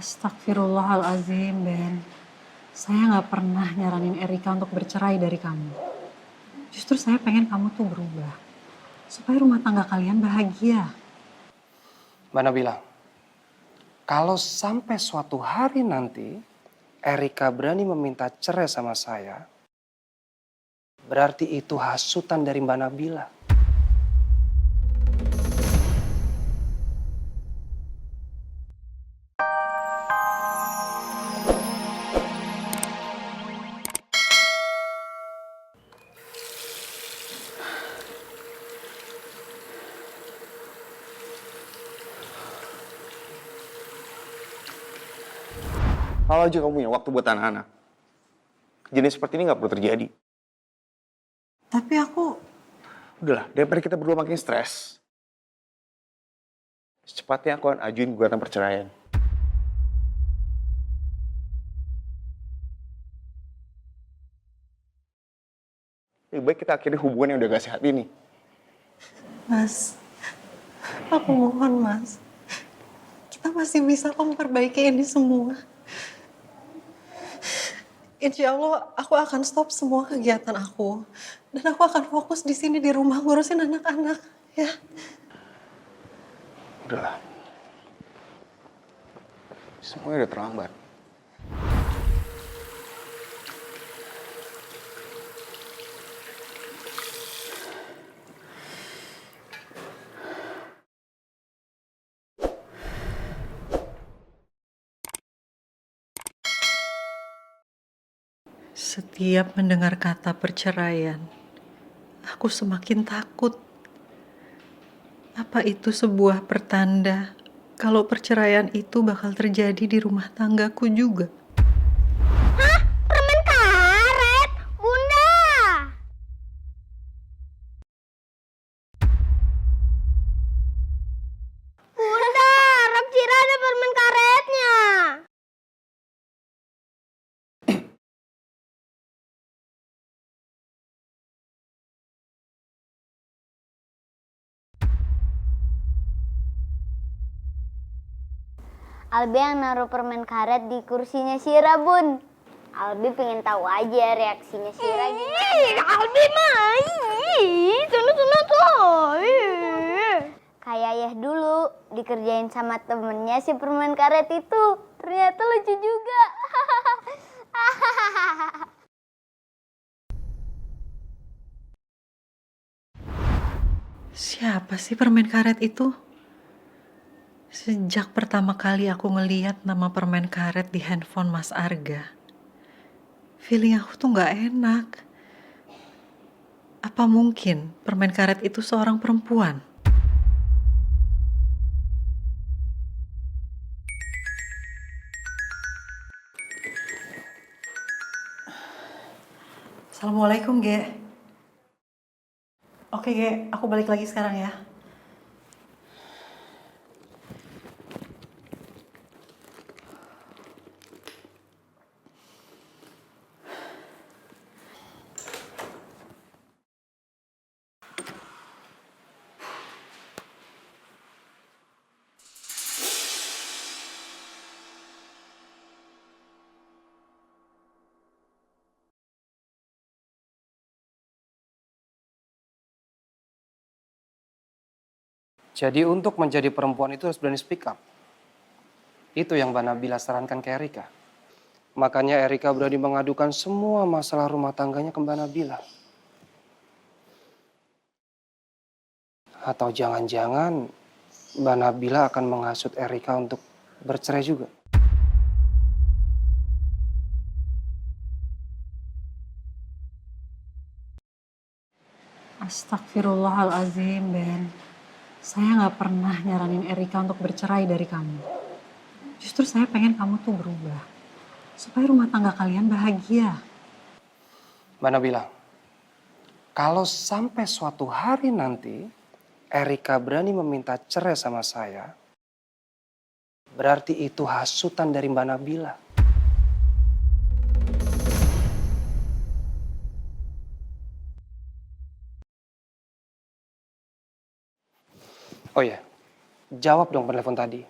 Astagfirullahalazim, Ben. Saya nggak pernah nyaranin Erika untuk bercerai dari kamu. Justru saya pengen kamu tuh berubah. Supaya rumah tangga kalian bahagia. Mbak Nabila, kalau sampai suatu hari nanti Erika berani meminta cerai sama saya, berarti itu hasutan dari Mbak Nabila. Kalau aja kamu punya waktu buat anak-anak, kejadian seperti ini nggak perlu terjadi. Tapi aku... Udahlah, daripada kita berdua makin stres, secepatnya aku akan ajuin gugatan perceraian. Lebih baik kita akhiri hubungan yang udah gak sehat ini. Mas, aku mohon Mas. Kita masih bisa kok memperbaiki ini semua. Insya Allah aku akan stop semua kegiatan aku. Dan aku akan fokus di sini di rumah ngurusin anak-anak. Ya. Udahlah. Semuanya udah terlambat. Setiap mendengar kata perceraian, aku semakin takut. Apa itu sebuah pertanda kalau perceraian itu bakal terjadi di rumah tanggaku juga? Hah? Permen karet? Bunda! Bunda, Rob kira ada permen karetnya. Albi yang naruh permen karet di kursinya Syira, Bun. Albi pengen tahu aja reaksinya Syira gimana. Albi mah, tunggu tuh. Kayak ayah dulu dikerjain sama temennya si permen karet itu. Ternyata lucu juga. Siapa sih permen karet itu? Sejak pertama kali aku ngeliat nama permen karet di handphone Mas Arga, feeling aku tuh gak enak. Apa mungkin permen karet itu seorang perempuan? Assalamualaikum, Ge. Oke, Ge, aku balik lagi sekarang ya. Jadi untuk menjadi perempuan itu harus berani speak up. Itu yang Mbak Nabila sarankan ke Erika. Makanya Erika berani mengadukan semua masalah rumah tangganya ke Mbak Nabila. Atau jangan-jangan Mbak Nabila akan menghasut Erika untuk bercerai juga. Astagfirullahalazim, Ben. Saya nggak pernah nyaranin Erika untuk bercerai dari kamu. Justru saya pengen kamu tuh berubah. Supaya rumah tangga kalian bahagia. Mbak Nabila, kalau sampai suatu hari nanti Erika berani meminta cerai sama saya, berarti itu hasutan dari Mbak Nabila. Oh ya, jawab dong telepon tadi.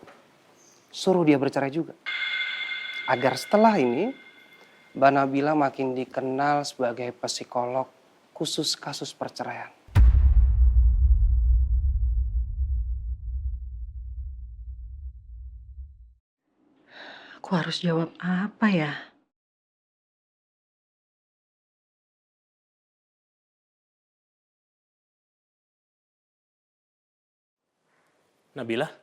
Suruh dia bercerai juga. Agar setelah ini, Mbak Nabila makin dikenal sebagai psikolog khusus kasus perceraian. Aku harus jawab apa ya? Nabila,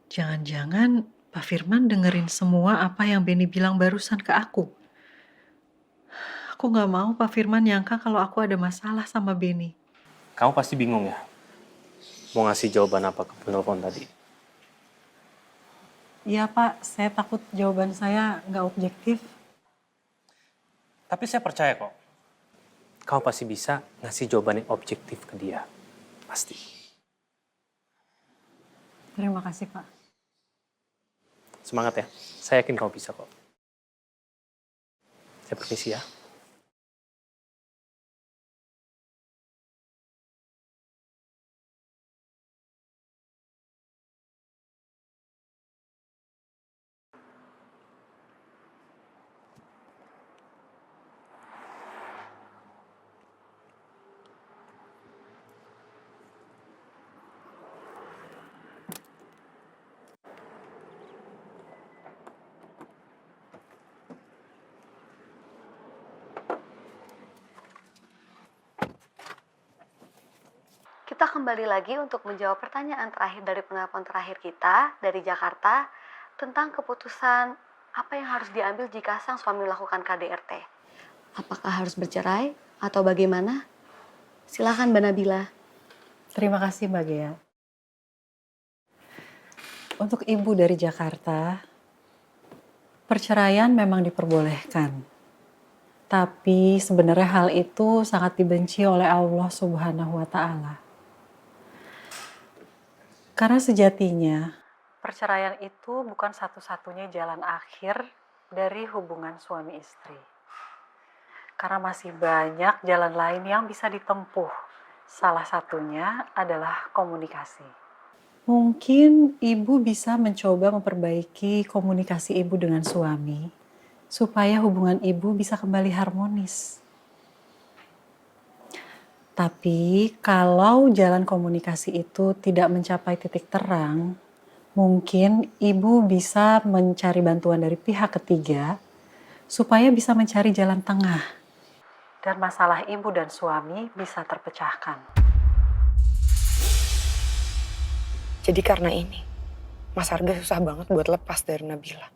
Jangan-jangan Pak Firman dengerin semua apa yang Benny bilang barusan ke aku. Aku nggak mau Pak Firman nyangka kalau aku ada masalah sama Benny. kamu pasti bingung ya? Mau ngasih jawaban apa ke penelpon tadi? Iya Pak, saya takut jawaban saya nggak objektif. Tapi saya percaya kok. Kamu pasti bisa ngasih jawaban yang objektif ke dia. Pasti. Terima kasih Pak. Semangat ya. Saya yakin kamu bisa kok. Saya permisi ya. Kita kembali lagi untuk menjawab pertanyaan terakhir dari penelpon terakhir kita dari Jakarta tentang keputusan apa yang harus diambil jika sang suami melakukan KDRT. Apakah harus bercerai atau bagaimana? Silakan Mbak Nabila. Terima kasih Mbak Gea. Untuk ibu dari Jakarta, perceraian memang diperbolehkan. Tapi sebenarnya hal itu sangat dibenci oleh Allah Subhanahu wa Ta'ala. Karena sejatinya, perceraian itu bukan satu-satunya jalan akhir dari hubungan suami istri. Karena masih banyak jalan lain yang bisa ditempuh. Salah satunya adalah komunikasi. Mungkin ibu bisa mencoba memperbaiki komunikasi ibu dengan suami, supaya hubungan ibu bisa kembali harmonis. Tapi kalau jalan komunikasi itu tidak mencapai titik terang, mungkin ibu bisa mencari bantuan dari pihak ketiga supaya bisa mencari jalan tengah dan masalah ibu dan suami bisa terpecahkan. Jadi karena ini, Mas Arga susah banget buat lepas dari Nabila.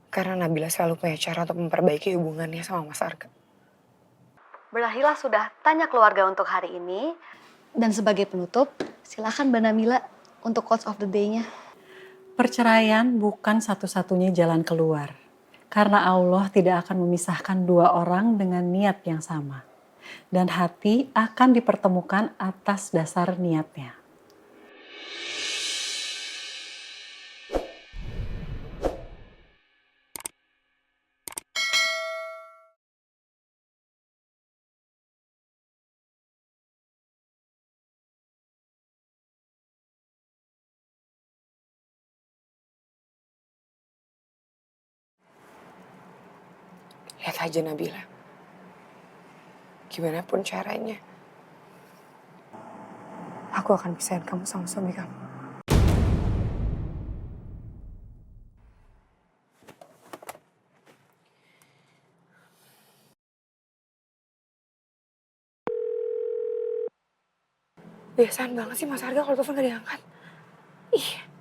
Karena Nabila selalu punya cara untuk memperbaiki hubungannya sama Mas Arga. Berakhirlah sudah tanya keluarga untuk hari ini. Dan sebagai penutup, silakan Mbak Nabila untuk quotes of the day-nya. Perceraian bukan satu-satunya jalan keluar. Karena Allah tidak akan memisahkan dua orang dengan niat yang sama. Dan hati akan dipertemukan atas dasar niatnya. Lihat aja Nabila. Gimana pun caranya, aku akan pisahin kamu sama suami kamu. Biasaan banget sih Mas Arga kalau telepon gak diangkat. Ih.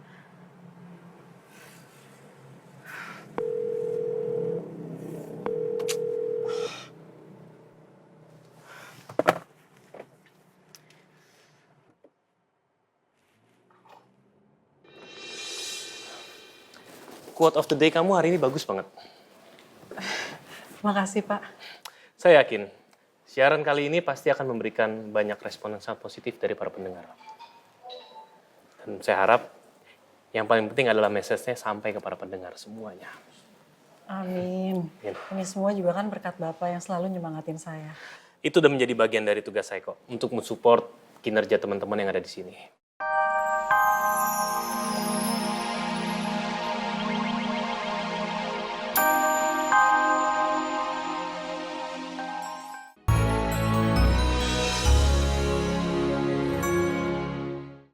Quote of the day kamu hari ini bagus banget. Makasih Pak. Saya yakin, siaran kali ini pasti akan memberikan banyak respon yang sangat positif dari para pendengar. Dan saya harap yang paling penting adalah message-nya sampai ke para pendengar semuanya. Amin. Amin. Ini semua juga kan berkat Bapak yang selalu nyemangatin saya. Itu udah menjadi bagian dari tugas saya kok, untuk mensupport kinerja teman-teman yang ada di sini.